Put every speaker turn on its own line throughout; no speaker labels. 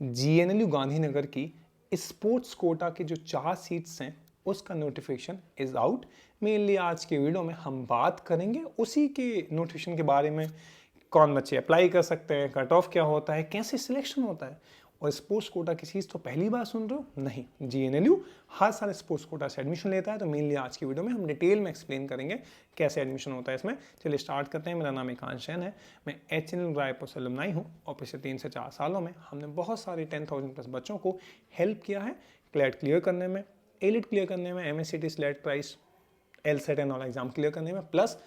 GNLU Gandhinagar की sports quota के जो 4 सीट्स हैं उसका नोटिफिकेशन इज आउट। मेनली आज के वीडियो में हम बात करेंगे उसी के नोटिफिकेशन के बारे में, कौन बच्चे अप्लाई कर सकते हैं, कट ऑफ क्या होता है, कैसे सिलेक्शन होता है। और स्पोर्ट्स कोटा की चीज़ तो पहली बार सुन रहे हो? नहीं, GNLU हर साल स्पोर्ट्स कोटा से एडमिशन लेता है। तो मेनली आज की वीडियो में हम डिटेल में एक्सप्लेन करेंगे कैसे एडमिशन होता है इसमें। चलिए स्टार्ट करते हैं। मेरा नाम आकांश जैन है, मैं HNLU रायपुर से अलुमनाई हूँ और पिछले 3 से 4 सालों में हमने बहुत सारे 10,000 प्लस बच्चों को हेल्प किया है क्लैट क्लियर करने में, एलिट क्लियर करने में, MSCT slate price, LSAT and all exam clear करने में, प्लस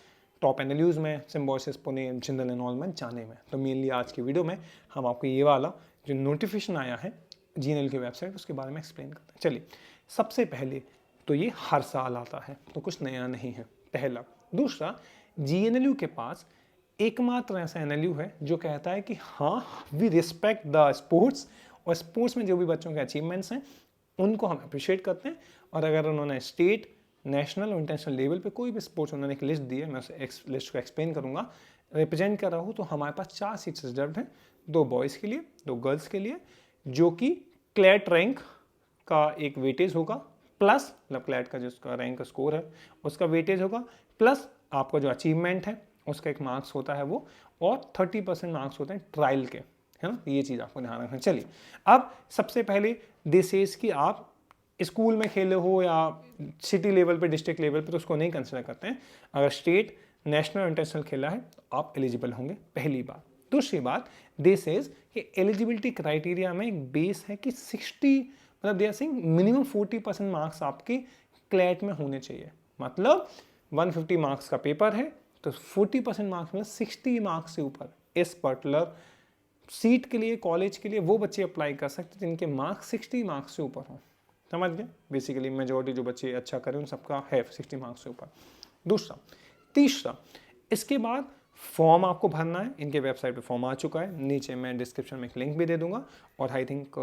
टॉप एनएलयूज में, सिम्बोसिस, पुणे, जनरल एनरोलमेंट जाने में। तो मेनली आज की वीडियो में हम आपको ये वाला जो नोटिफिकेशन आया है GNLU की वेबसाइट उसके बारे में एक्सप्लेन करते हैं। चलिए, सबसे पहले तो ये हर साल आता है तो कुछ नया नहीं है, पहला। दूसरा, GNLU के पास एकमात्र ऐसा NLU है जो कहता है कि हाँ, वी रिस्पेक्ट द स्पोर्ट्स, और स्पोर्ट्स में जो भी बच्चों के अचीवमेंट्स हैं उनको हम अप्रिशिएट करते हैं। और अगर उन्होंने स्टेट, नेशनल और इंटरनेशनल लेवल पे कोई भी स्पोर्ट्स उन्होंने एक लिस्ट दी है, मैं उस लिस्ट को एक्सप्लेन करूंगा, रिप्रेजेंट कर रहा हूँ, तो हमारे पास 4 सीट्स रिजर्व हैं, 2 बॉयज़ के लिए, 2 गर्ल्स के लिए, जो कि क्लैट रैंक का एक वेटेज होगा, प्लस मतलब क्लैट का जो रैंक का स्कोर है उसका वेटेज होगा, प्लस आपका जो अचीवमेंट है उसका एक मार्क्स होता है वो, और 30% मार्क्स होते हैं ट्रायल के, है ना। ये चीज़ आपको ध्यान रखना। चलिए, अब सबसे पहले दिस इज कि आप स्कूल में खेले हो या सिटी लेवल पे, डिस्ट्रिक्ट लेवल पे, तो उसको नहीं कंसिडर करते हैं। अगर स्टेट, नेशनल और इंटरनेशनल खेला है तो आप एलिजिबल होंगे, पहली बात। दूसरी बात, दिस इज कि एलिजिबिलिटी क्राइटेरिया में एक बेस है कि 60 मतलब they are saying minimum 40% marks आपके क्लैट में होने चाहिए। मतलब 150 मार्क्स का पेपर है तो 40% मार्क्स मतलब 60 मार्क्स से ऊपर इस पर्टिकुलर सीट के लिए, कॉलेज के लिए वो बच्चे अप्लाई कर सकते हैं जिनके मार्क्स 60 मार्क्स से ऊपर हों। समझ गए? बेसिकली मेजॉरिटी जो बच्चे अच्छा करें उन सबका है 60 मार्क्स से ऊपर। दूसरा, तीसरा, इसके बाद फॉर्म आपको भरना है। इनके वेबसाइट पे फॉर्म आ चुका है, नीचे मैं डिस्क्रिप्शन में एक लिंक भी दे दूंगा। और आई थिंक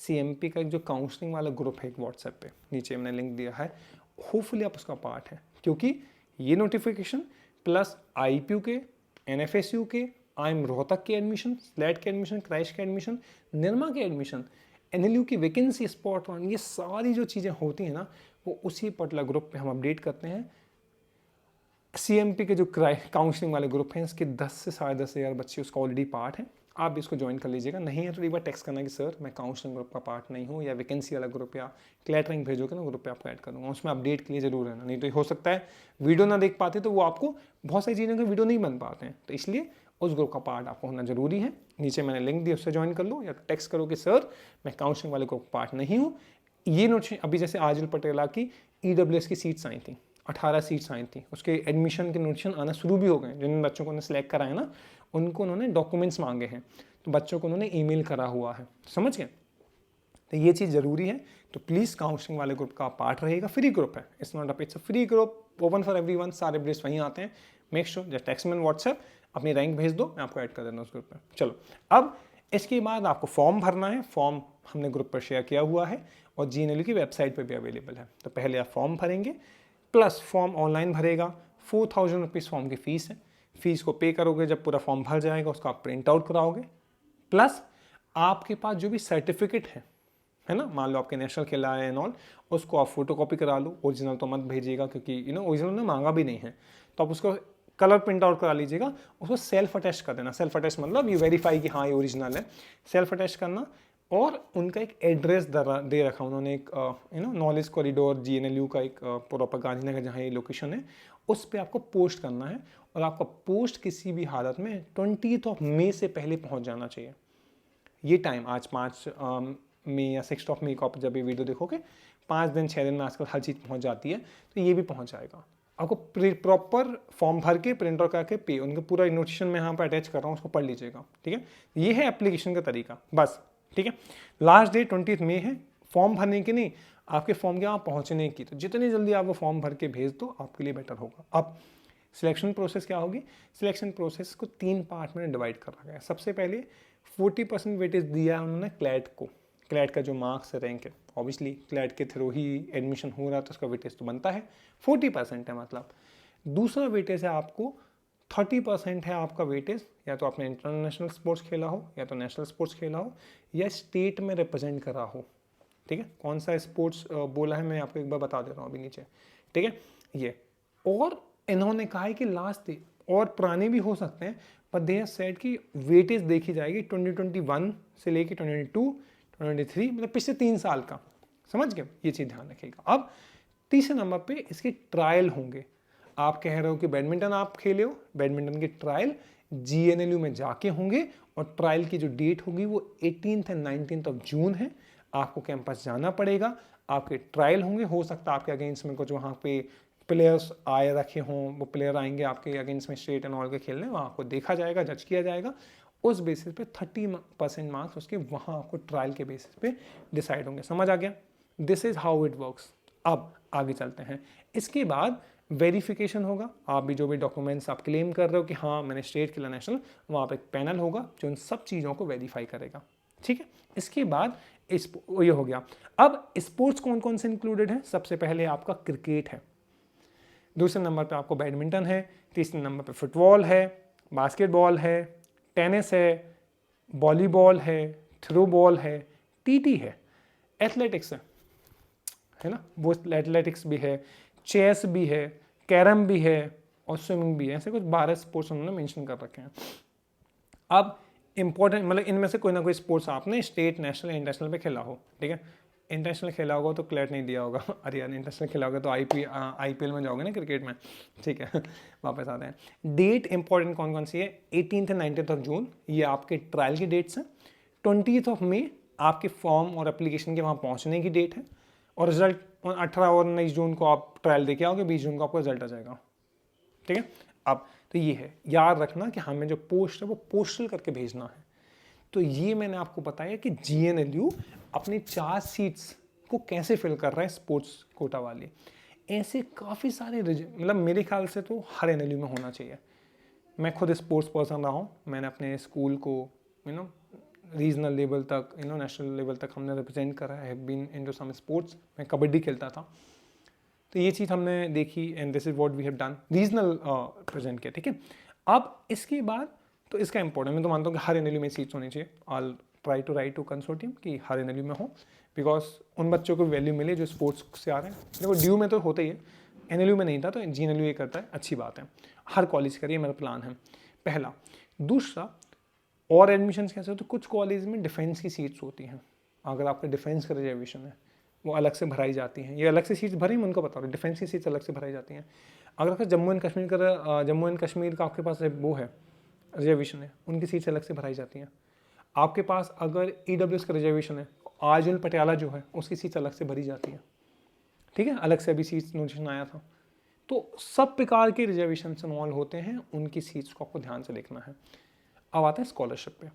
CMP का एक जो काउंसलिंग वाला ग्रुप है एक व्हाट्सएप पे, नीचे मैंने लिंक दिया है, होपफुली आप उसका पार्ट है, क्योंकि ये नोटिफिकेशन प्लस IPU के, NFSU के, IIM रोहतक के एडमिशन, स्लैट के एडमिशन, क्राइश के एडमिशन, निर्मा के एडमिशन, NLU की वैकेंसी, स्पॉट वन, ये सारी जो चीज़ें होती हैं ना वो उसी पर्टिकुलर ग्रुप पे हम अपडेट करते हैं। CMP के जो काउंसलिंग वाले ग्रुप हैं इसके 10 से 10,500 बच्चे उसका ऑलरेडी पार्ट है। आप भी इसको ज्वाइन कर लीजिएगा। नहीं है तो एक बार टेक्स्ट करना कि सर मैं काउंसलिंग ग्रुप का पार्ट नहीं हूँ, या वैकेंसी वाला ग्रुप या क्लैट रैंक भेजोगे ना ग्रुप पे आपको ऐड कर दूँगा, उसमें अपडेट के लिए जरूर रहना। नहीं तो हो सकता है वीडियो ना देख पाते तो वो आपको बहुत सारी चीज़ों के वीडियो नहीं बन पाते हैं, तो इसलिए उस ग्रुप का पार्ट आपको होना जरूरी है। नीचे मैंने लिंक दिया, उससे ज्वाइन कर लो, या टेक्स्ट करो कि सर मैं काउंसलिंग वाले ग्रुप पार्ट नहीं हूँ। ये नोटिफिकेशन अभी जैसे आजिल पटेला की EWS की सीट्स आई थी, 18 सीट्स आई थी, उसके एडमिशन के नोटिफिकेशन आना शुरू भी हो गए। जिन बच्चों को उन्होंने सेलेक्ट कराया ना उनको उन्होंने डॉक्यूमेंट्स मांगे हैं, तो बच्चों को उन्होंने ईमेल करा हुआ है, समझ गए। तो ये चीज़ जरूरी है। तो प्लीज़ काउंसलिंग वाले ग्रुप का पार्ट रहेगा, फ्री ग्रुप है, it's not it's a free group, open for everyone, सारे अपडेट्स वहीं आते हैं। मेक श्योर जस्ट टेक्स्ट में व्हाट्सएप अपनी रैंक भेज दो, मैं आपको ऐड कर देना उस ग्रुप में। चलो, अब इसके बाद आपको फॉर्म भरना है। फॉर्म हमने ग्रुप पर शेयर किया हुआ है और GNLU की वेबसाइट पर भी अवेलेबल है। तो पहले आप फॉर्म भरेंगे, प्लस फॉर्म ऑनलाइन भरेगा, 4,000 रुपीज़ फॉर्म की फ़ीस है। फीस को पे करोगे, जब पूरा फॉर्म भर जाएगा उसका आप प्रिंट आउट कराओगे, प्लस आपके पास जो भी सर्टिफिकेट है ना, मान लो आपके नेशनल खेला है एंड ऑल, उसको आप फोटो कॉपी करा लो। ओरिजिनल तो मत भेजिएगा क्योंकि ओरिजिनल ने मांगा भी नहीं है, तो आप उसको कलर प्रिंट आउट करा लीजिएगा, उसको सेल्फ अटैच कर देना। सेल्फ अटैच मतलब ये वेरीफाई कि हाँ ये ओरिजिनल है, सेल्फ अटैच करना। और उनका एक एड्रेस दे रखा उन्होंने, एक नॉलेज कॉरिडोर GNLU का एक प्रॉपर गांधीनगर जहाँ ये लोकेशन है, उस पर आपको पोस्ट करना है। और आपका पोस्ट किसी भी हालत में 20 मई से पहले पहुँच जाना चाहिए। ये टाइम आज 5 मई या 6 मई को आप जब ये वीडियो देखोगे, 5 दिन 6 दिन में आजकल हर चीज़ पहुँच जाती है, तो ये भी पहुँच जाएगा। आपको प्रॉपर फॉर्म भर के प्रिंट आउट करके पे, उनका पूरा नोटिफिकेशन मैं यहाँ पर अटैच कर रहा हूँ, उसको पढ़ लीजिएगा, ठीक है। ये है एप्लीकेशन का तरीका, बस, ठीक है। लास्ट डेट 20 मई है फॉर्म भरने की, नहीं आपके फॉर्म के वहाँ पहुँचने की। तो जितनी जल्दी आप वो फॉर्म भर के भेज दो आपके लिए बेटर होगा। अब सिलेक्शन प्रोसेस क्या होगी? सिलेक्शन प्रोसेस को 3 पार्ट में डिवाइड करा गया है। सबसे पहले 40% वेटेज दिया है उन्होंने क्लैट को, क्लैट का जो मार्क्स है, रैंक है, ऑब्वियसली क्लैट के थ्रू ही एडमिशन हो रहा है तो उसका वेटेज तो बनता है, 40% है मतलब। दूसरा वेटेज है आपको 30% है आपका वेटेज, या तो आपने इंटरनेशनल स्पोर्ट्स खेला हो, या तो नेशनल स्पोर्ट्स खेला हो, या स्टेट में रिप्रेजेंट करा हो। ठीक है, कौन सा स्पोर्ट्स बोला है मैं आपको एक बार बता देता हूँ अभी नीचे। ठीक है, ये और इन्होंने कहा है कि लास्ट और पुराने भी हो सकते हैं, पर दे हैव सेड कि वेटेज देखी जाएगी 2021 से लेके 2022 2023, मतलब पिछले 3 साल का। समझ गए, ये चीज़ ध्यान रखिएगा। अब तीसरे नंबर पे इसके ट्रायल होंगे। आप कह रहे हो कि बैडमिंटन आप खेले हो, बैडमिंटन के ट्रायल GNLU में जाके होंगे, और ट्रायल की जो डेट होगी वो 18 एंड 19 जून है। आपको कैंपस जाना पड़ेगा, आपके ट्रायल होंगे। हो सकता है आपके अगेंस्ट में कुछ वहाँ पे प्लेयर्स आए रखे हों, वो प्लेयर आएंगे आपके अगेंस्ट में स्टेट एंड ऑल के खेलने, वहाँ आपको देखा जाएगा, जज किया जाएगा। उस बेसिस पे 30% मार्क्स उसके वहाँ आपको ट्रायल के बेसिस पे डिसाइड होंगे। समझ आ गया? This is how it works. अब आगे चलते हैं। इसके बाद वेरिफिकेशन होगा। आप भी जो भी डॉक्यूमेंट्स आप क्लेम कर रहे हो कि हाँ मैंने स्टेट खेला, नेशनल, वहाँ पे एक पैनल होगा जो इन सब चीज़ों को वेरीफाई करेगा। ठीक है, इसके बाद ये हो गया। अब स्पोर्ट्स कौन कौन से इंक्लूडेड है? सबसे पहले आपका क्रिकेट है, दूसरे नंबर पे आपको बैडमिंटन है, तीसरे नंबर पे फुटबॉल है, बास्केटबॉल है, टेनिस है, वॉलीबॉल है, थ्रो बॉल है, TT है, एथलेटिक्स है ना, वो एथलेटिक्स भी है, चेस भी है, कैरम भी है और स्विमिंग भी है। ऐसे कुछ 12 स्पोर्ट्स उन्होंने मेंशन कर रखे हैं। अब इंपॉर्टेंट मतलब इनमें से कोई ना कोई स्पोर्ट्स आपने स्टेट, नेशनल, इंटरनेशनल पे खेला हो। ठीक है, इंटरनेशनल खेला होगा तो क्लैट नहीं दिया होगा। अरे यार, इंटरनेशनल खेला होगा तो IPL में जाओगे ना क्रिकेट में। ठीक है, वापस आते हैं। डेट इंपॉर्टेंट कौन कौन सी है? 18 से 19 जून ये आपके ट्रायल की डेट्स हैं। 20 मई आपके फॉर्म और एप्लीकेशन के वहाँ पहुँचने की डेट है, और रिजल्ट 18 और 19 जून को आप ट्रायल देके आओगे, 20 जून को आपको रिजल्ट आ जाएगा। ठीक है, अब तो ये है, याद रखना कि हमें जो पोस्ट है वो पोस्टल करके भेजना है। तो ये मैंने आपको बताया कि GNLU अपनी 4 सीट्स को कैसे फिल कर रहा है स्पोर्ट्स कोटा वाली। ऐसे काफ़ी सारे मतलब मेरे ख्याल से तो हर NLU में होना चाहिए। मैं खुद स्पोर्ट्स पर्सन रहा हूँ, मैंने अपने स्कूल को रीजनल लेवल तक, नेशनल लेवल तक हमने रिप्रेजेंट करा है, बीन इनटू सम स्पोर्ट्स। मैं कबड्डी खेलता था, तो ये चीज़ हमने देखी, and this is what we have done, regional present किया। ठीक है, अब इसके बाद तो इसका इंपॉर्टेंट, मैं तो मानता हूँ कि हर NLU में सीट्स होनी चाहिए। I try to write to consortium कि हर NLU में हो, बिकॉज उन बच्चों को वैल्यू मिले जो स्पोर्ट्स से आ रहे हैं। देखो ड्यू में तो होता ही है, NLU में नहीं था तो GNLU ये करता है, अच्छी बात है। हर कॉलेज का ये मेरा प्लान है, पहला। दूसरा, और एडमिशन्स कैसे होते हैं? कुछ कॉलेज में डिफेंस की सीट्स होती हैं। अगर आपका डिफेंस का रिजर्वेशन है वो अलग से भराई जाती हैं। ये अलग से सीट्स भरी, मैं उनको बता रहा हूँ, डिफेंस की सीट्स अलग से भराई जाती हैं। अगर आपका जम्मू एंड कश्मीर का आपके पास वो है, रिजर्वेशन है, उनकी सीट्स अलग से भराई जाती हैं। आपके पास अगर EWS का रिजर्वेशन है, आजल पटियाला जो है उसकी सीट्स अलग से भरी जाती हैं। ठीक है, अलग से अभी सीट्स नोटिफिकेशन आया था। तो सब प्रकार के रिजर्वेशन इन्वॉल्व होते हैं, उनकी सीट्स को आपको ध्यान से देखना है। अब आते हैं स्कॉलरशिप पे।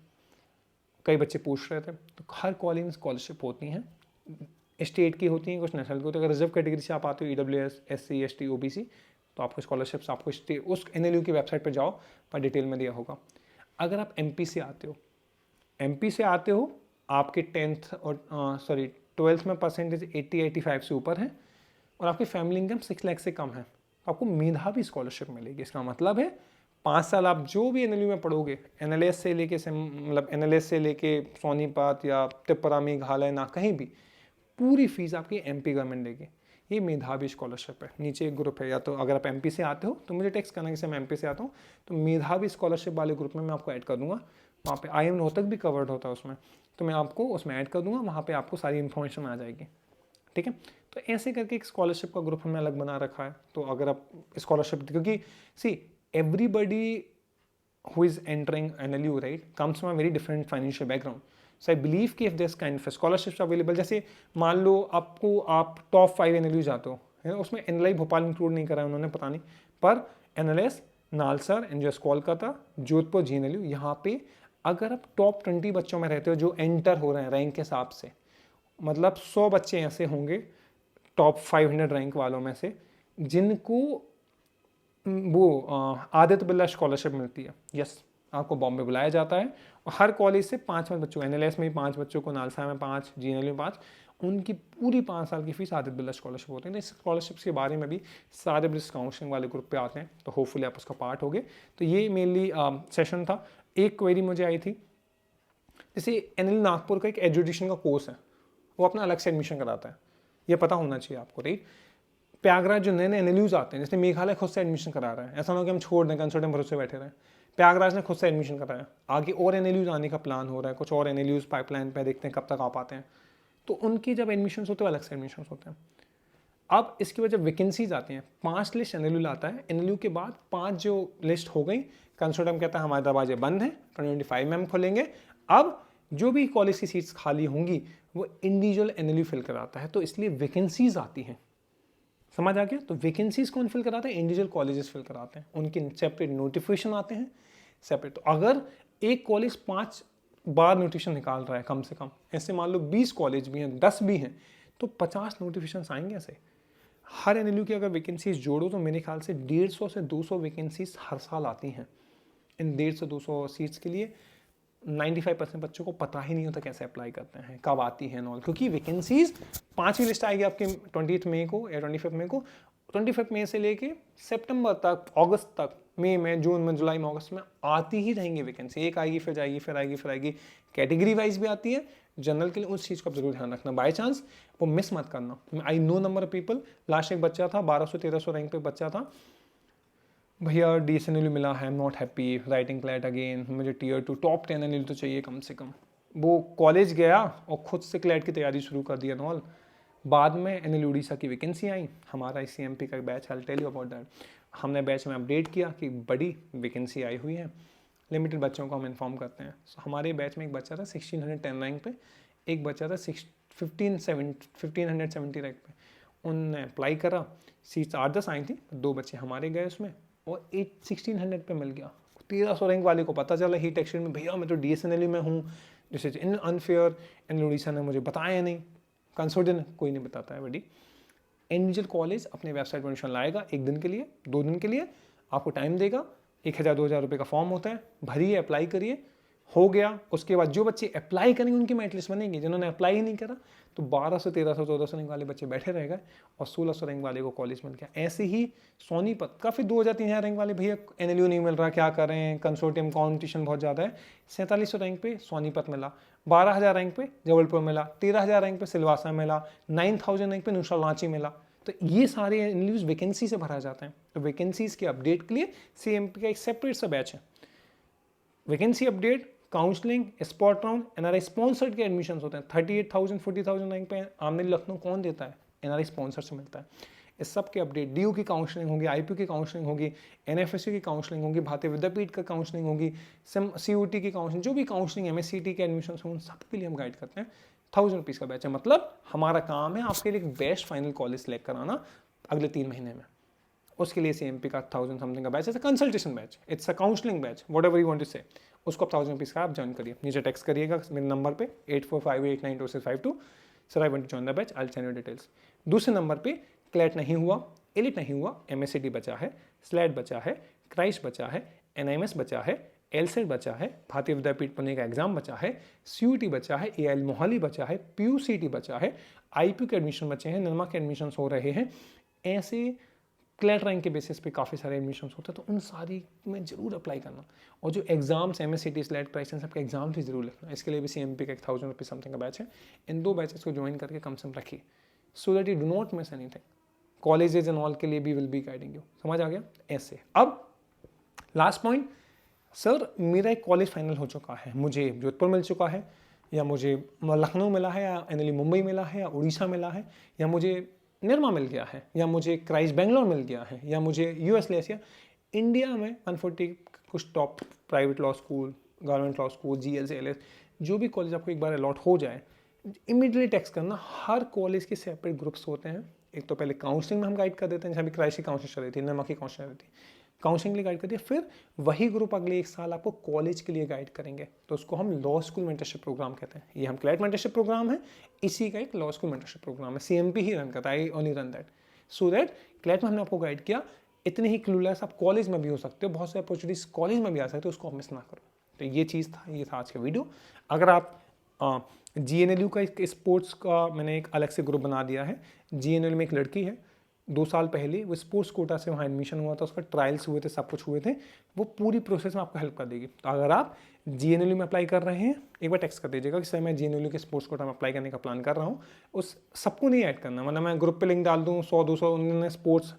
कई बच्चे पूछ रहे थे, तो हर कॉलेज में स्कॉलरशिप होती हैं, स्टेट की होती हैं, कुछ नेशनल की होती है। अगर रिजर्व कैटेगरी से आप आते हो, EWS, SC, ST, OBC, तो आपको स्कॉलरशिप्स आपको उस NLU की वेबसाइट पर जाओ, पर डिटेल में दिया होगा। अगर आप MP से आते हो, आपके 12th में परसेंटेज 80-85 से ऊपर है, और आपकी फैमिली इनकम 6 लाख से कम है, तो आपको मेधावी स्कॉलरशिप मिलेगी। इसका मतलब है 5 साल आप जो भी NLU में पढ़ोगे, NLS से लेके सोनीपत या त्रिपुरा, मेघालय, ना कहीं भी, पूरी फीस आपकी MP गवर्नमेंट देगी। ये मेधावी स्कॉलरशिप है। नीचे एक ग्रुप है, या तो अगर आप MP से आते हो तो मुझे टेक्स्ट करना कि मैं MP से आता हूँ, तो मेधावी स्कॉलरशिप वाले ग्रुप में मैं आपको ऐड कर दूंगा। वहाँ पे IM रोहतक भी कवर्ड होता है उसमें, तो मैं आपको उसमें ऐड कर दूंगा, वहाँ पे आपको सारी इन्फॉर्मेशन आ जाएगी। ठीक है, तो ऐसे करके एक स्कॉलरशिप का ग्रुप हमने अलग बना रखा है। तो अगर आप स्कॉलरशिप, क्योंकि see everybody who is entering NLU, right, comes from a very different financial background. So I believe कि if this kind of scholarships available, जैसे मान लो आप टॉप 5 NLU जाते हो, है ना, उसमें NLI भोपाल इंक्लूड नहीं करा है उन्होंने, पता नहीं, पर NLS, NALSAR, NJS Kolkata, Jodhpur, GNLU, यहाँ पे अगर आप टॉप 20 बच्चों में रहते हो जो एंटर हो रहे हैं रैंक के हिसाब से, मतलब 100 बच्चे ऐसे होंगे टॉप 500 रैंक वालों में से जिनको वो आदित्य बिरला स्कॉलरशिप मिलती है। यस, आपको बॉम्बे बुलाया जाता है और हर कॉलेज से 5 बच्चों, एनएलएस में 5 बच्चों को, नालसा में 5, जीएनएलयू में 5, उनकी पूरी 5 साल की फीस आदित्य बिरला स्कॉलरशिप होती है। तो इस स्कॉलरशिप्स के बारे में भी सारे ब्रिज काउंसलिंग वाले ग्रुप पे आते हैं, तो होपफुली आप उसका पार्ट हो गए। तो ये मेनली सेशन था। एक क्वेरी मुझे आई थी, जैसे एनएलयू नागपुर का एक एजुकेशन का कोर्स है, वो अपना अलग से एडमिशन कराता है, ये पता होना चाहिए आपको, राइट। प्रयागराज जो नए नए एनएलयूज आते हैं, जैसे मेघालय खुद से एडमिशन करा रहा है, ऐसा ना हो कि हम छोड़ दें कंसल्टेंट भरोसे बैठे रहें। प्रयागराज ने खुद से एडमिशन कराया, आगे और एनएलयूज आने का प्लान हो रहा है, कुछ और एनएलयूज पाइपलाइन पे, देखते हैं कब तक आ पाते हैं। तो उनकी जब एडमिशन होते हैं अलग से एडमिशन होते हैं। अब इसकी वजह वैकेंसीज आती हैं, 5 लिस्ट एनएलयू लाता है, एनएलयू के बाद 5 जो लिस्ट हो गई, कंसोर्टियम कहता है हमारे दरवाजे बंद हैं, 25 में हम खोलेंगे। अब जो भी कॉलेज की सीट्स खाली होंगी वो इंडिविजुअल एनएलयू फिल कराता है, तो इसलिए वैकेंसीज आती हैं। समझ आ गया? तो वैकेंसीज कौन फिल कराते हैं? इंडिविजुअल कॉलेजेस फिल कराते हैं, उनके सेपरेट नोटिफिकेशन आते हैं सेपरेट। तो अगर एक कॉलेज 5 बार नोटिफिकेशन निकाल रहा है कम से कम, ऐसे मान लो 20 कॉलेज भी हैं, 10 भी हैं, तो 50 नोटिफिकेशन आएंगे ऐसे। हर एनएलयू की अगर वैकेंसीज जोड़ो तो मेरे ख्याल से 150 से 200 वैकेंसीज हर साल आती हैं। इन 150 से 200 सीट्स के लिए 95% बच्चों को पता ही नहीं होता कैसे अप्लाई करते हैं, कब आती है नॉल, क्योंकि वैकेंसीज 5वीं लिस्ट आएगी आपके 28 मई को या 25 मई को, 25 मई से लेके सितंबर तक, अगस्त तक, मई में, जून में, जुलाई में, अगस्त में आती ही रहेंगी वैकेंसी। एक आएगी फिर जाएगी, फिर आएगी, फिर आएगी। कैटेगरी वाइज भी आती है, जनरल के लिए उस चीज़ को आप जरूर ध्यान रखना, बाई चांस वो मिस मत करना। I know number of people, last एक बच्चा था 1200-1300 रैंक पे बच्चा था, भैया DSNLU मिला है, not happy, writing CLAT again, मुझे Tier 2 टॉप 10 एनएलयू तो चाहिए कम से कम। वो कॉलेज गया और खुद से क्लैट की तैयारी शुरू कर दिया नॉल। बाद में एनएलयू उड़ीसा की वैकेंसी आई, हमारा CMP का batch, I will tell you about that. हमने बैच में अपडेट किया कि बड़ी वैकेंसी आई हुई है, लिमिटेड बच्चों को हम इन्फॉर्म करते हैं। So, हमारे बैच में एक बच्चा था 1610 रैंक पे, एक बच्चा था 1570 रैंक पे। उनने अप्लाई करा, सीट्स 8-10 आई थी, 2 बच्चे हमारे गए उसमें और 1600 पे मिल गया। 1300 रैंक वाले को पता चला हीट एक्सचेंज में, भैया मैं तो DSNLU में हूँ, this is in unfair, NLU Orissa ने मुझे बताया नहीं, कंसोर्टियम कोई नहीं बताता है बड़ी। इंडिविजुअल कॉलेज अपने वेबसाइट पर एडमिशन लाएगा, 1 दिन के लिए, 2 दिन के लिए, आपको टाइम देगा, 1000-2000 रुपये का फॉर्म होता है, भरिए, अप्लाई करिए, हो गया। उसके बाद जो बच्चे अप्लाई करेंगे उनकी मेरिट लिस्ट बनेगी, जिन्होंने अप्लाई ही नहीं करा तो 1200, 1300, 1400 रैंक वाले बच्चे बैठे रह गए और 1600 रैंक वाले को कॉलेज मिल गया। ऐसे ही सोनीपत का फिर 2000-3000 रैंक वाले, भैया एनएलयू नहीं मिल रहा, क्या करें, कंसोर्टियम कॉम्पिटिशन बहुत ज़्यादा है, 4700 रैंक पे सोनीपत मिला, 12000 रैंक पे जबलपुर मिला, 13000 रैंक पे सिलवासा मिला, 9000 रैंक पे नुशा रांची मिला। तो ये सारे एनएलयूज वैकेंसी से भरा जाते हैं। तो वैकेंसीज के अपडेट के लिए CMP का एक सेपरेट सा बैच है, vacancy update, counselling, spot round, NRI sponsored के एडमिशन होते हैं। 38,000 40,000 रैंक पे आमने लखनऊ कौन देता है? एनआरआई स्पॉन्सर से मिलता है। इस सब के अपडेट, DU की काउंसलिंग होगी, IPU की काउंसलिंग होगी, NFSU की काउंसलिंग होगी, भारतीय विद्यापीठ का काउंसलिंग होगी, CUT की काउंसलिंग, जो भी काउंसलिंग MSCT के एडमिशन हों, उन सब के लिए हम गाइड करते हैं। 1000 रुपीज़ का बैच है, मतलब हमारा काम है आपके लिए एक बेस्ट फाइनल कॉलेज सेलेक्ट कराना अगले 3 महीने में। उसके लिए CMP का 1000 समथिंग का बैच है, consultation batch, it's a counselling batch, whatever you want to say, उसको आप 1000 रुपीज़ का आप ज्वाइन करिए। नीचे टेक्स्ट करिएगा मेरे नंबर पे 8458892652, sir I want to join the batch, I will send you details. दूसरे नंबर पे क्लैट नहीं हुआ, एलिट नहीं हुआ, MSCT बचा है, स्लैट बचा है, क्राइस्ट बचा है, NIMS बचा है, LSET बचा है, भारतीय विद्यापीठ पुणे का एग्जाम बचा है, CUT बचा है, AIL मोहाली बचा है, PUCT बचा है, IPU के एडमिशन बचे हैं, निर्मा के एडमिशन हो रहे हैं। ऐसे क्लैट रैंक के बेसिस पे काफ़ी सारे एडमिशन्स होते हैं, तो उन सारी में जरूर अप्लाई करना। और जो एग्जाम्स MSCT, स्लैट, क्राइस्ट, सबके एग्जाम भी जरूर लिखना। इसके लिए भी CMP का 1000 रुपीज़ समथिंग का बैच है। इन 2 बैचेस को ज्वाइन करके कम से कम रखिए, so that you do not miss anything. Colleges and all के लिए भी विल बी गाइडिंग यू। समझ आ गया? ऐसे। अब लास्ट पॉइंट, सर मेरा एक कॉलेज फाइनल हो चुका है, मुझे जोधपुर मिल चुका है, या मुझे लखनऊ मिला है, या NLU मुंबई मिला है, या उड़ीसा मिला है, या मुझे निर्मा मिल गया है, या मुझे क्राइस्ट बेंगलोर मिल गया है, या मुझे US ले, या इंडिया में 140 कुछ top private law school, government law school, GL LS, जो भी कॉलेज आपको एक बार अलॉट हो जाए, इमीडिएटली टेक्स्ट करना। हर कॉलेज के सेपरेट ग्रुप्स होते हैं। एक तो पहले काउंसलिंग में हम गाइड कर देते हैं, जहाँ भी क्राइस्ट की काउंसलिंग चल रही थी, निर्मा की काउंसलिंग चल रही थी, काउंसलिंग के लिए गाइड कर दिया। फिर वही ग्रुप अगले 1 साल आपको कॉलेज के लिए गाइड करेंगे, तो उसको हम लॉ स्कूल मेंटरशिप प्रोग्राम कहते हैं। ये हम क्लैट मेंटरशिप प्रोग्राम है, इसी का एक लॉ स्कूल मेंटरशिप प्रोग्राम है, CMP ही रन करता है, I only run that, so that CLAT में हमने आपको गाइड किया इतने ही क्लूलेस आप कॉलेज में भी हो सकते हो, बहुत से अपॉर्चुनिटीज कॉलेज में भी आ सकते हो, उसको आप मिस ना करो। तो ये चीज़ था, ये था आज का वीडियो। अगर आप GNLU का एक स्पोर्ट्स का मैंने एक अलग से ग्रुप बना दिया है। GNLU में एक लड़की है, 2 साल पहले वो स्पोर्ट्स कोटा से वहाँ एडमिशन हुआ था, उसका ट्रायल्स हुए थे, सब कुछ हुए थे, वो पूरी प्रोसेस में आपको हेल्प कर देगी। तो अगर आप GNLU में अप्लाई कर रहे हैं, एक बार टेक्स्ट कर दीजिएगा कि सर मैं GNLU के स्पोर्ट्स कोटा में अप्लाई करने का प्लान कर रहा हूँ। उस सबको नहीं ऐड करना, मतलब मैं ग्रुप पे लिंक डाल दूँ 100-200 उन्होंने स्पोर्ट्स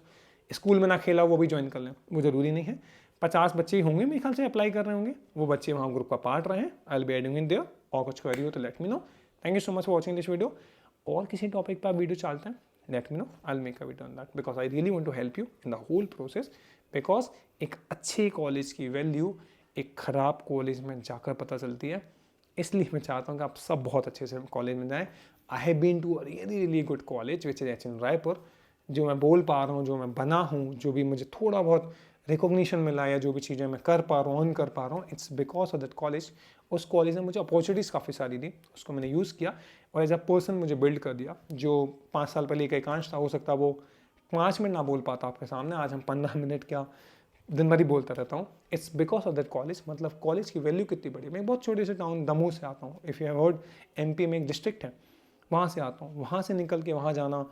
स्कूल में ना खेला वो भी ज्वाइन कर लें, वो ज़रूरी नहीं है। 50 बच्चे ही होंगे मेरे ख्याल से अप्लाई कर रहे होंगे, वो बच्चे वहाँ ग्रुप का पार्ट रहे हैं। I will be adding in their, और कुछ क्वेरी हो तो let me know. Thank you so much for watching this video. और किसी टॉपिक पर आप वीडियो चाहते हैं, let me know, I'll make a video on that because I really want to help you in the whole process, because एक अच्छे college की value एक ख़राब कॉलेज में जाकर पता चलती है। इसलिए मैं चाहता हूँ कि आप सब बहुत अच्छे से कॉलेज में जाएं। I have been to a really good college which is HN Raipur. जो मैं बोल पा रहा हूँ, जो मैं बना हूँ, जो भी मुझे थोड़ा बहुत रिकॉग्निशन मिला या जो भी चीज़ें मैं कर पा रहा हूँ, अर्न कर पा रहा हूँ, it's because of that college. उस कॉलेज ने मुझे अपॉर्चुनिटीज़ काफ़ी सारी दी, उसको मैंने यूज़ किया और एज अ पर्सन मुझे बिल्ड कर दिया। जो 5 साल पहले एक एकांश था, हो सकता वो 5 मिनट ना बोल पाता आपके सामने, आज हम 15 मिनट क्या दिन भर ही बोलता रहता हूँ। It's because of that college. मतलब कॉलेज की वैल्यू कितनी बड़ी है। मैं बहुत छोटे से टाउन दमोह से आता हूँ, if you have heard, MP में एक डिस्ट्रिक्ट है, वहाँ से आता हूँ। वहाँ से निकल के वहाँ जाना,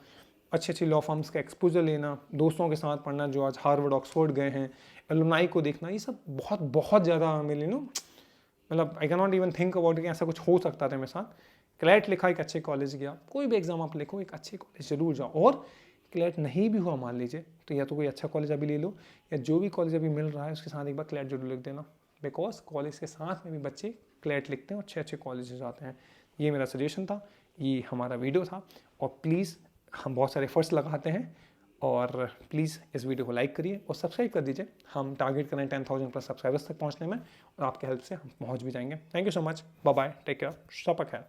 अच्छी अच्छी लॉ फर्म्स का एक्सपोजर लेना, दोस्तों के साथ पढ़ना जो आज हार्वर्ड ऑक्सफोर्ड गए हैं, एलुमनाई को देखना, ये सब बहुत बहुत ज़्यादा मेरे लिए मतलब I can not even think about कि ऐसा कुछ हो सकता था मेरे साथ। क्लैट लिखा, एक अच्छे कॉलेज गया, कोई भी एग्जाम आप लिखो एक अच्छे कॉलेज जरूर जाओ। और क्लैट नहीं भी हुआ मान लीजिए तो या तो कोई अच्छा कॉलेज अभी ले लो, या जो भी कॉलेज अभी मिल रहा है उसके साथ एक बार क्लैट जरूर लिख देना, बिकॉज कॉलेज के साथ में भी बच्चे क्लैट लिखते हैं और अच्छे अच्छे कॉलेज जाते हैं। ये मेरा सजेशन था, ये हमारा वीडियो था। और प्लीज़ हम बहुत सारे एफर्ट्स लगाते हैं, और प्लीज़ इस वीडियो को लाइक करिए और सब्सक्राइब कर दीजिए। हम टारगेट करें 10,000 प्लस सब्सक्राइबर्स तक पहुंचने में, और आपके हेल्प से हम पहुंच भी जाएंगे। Thank you so much, bye bye, take care, शॉप खैर।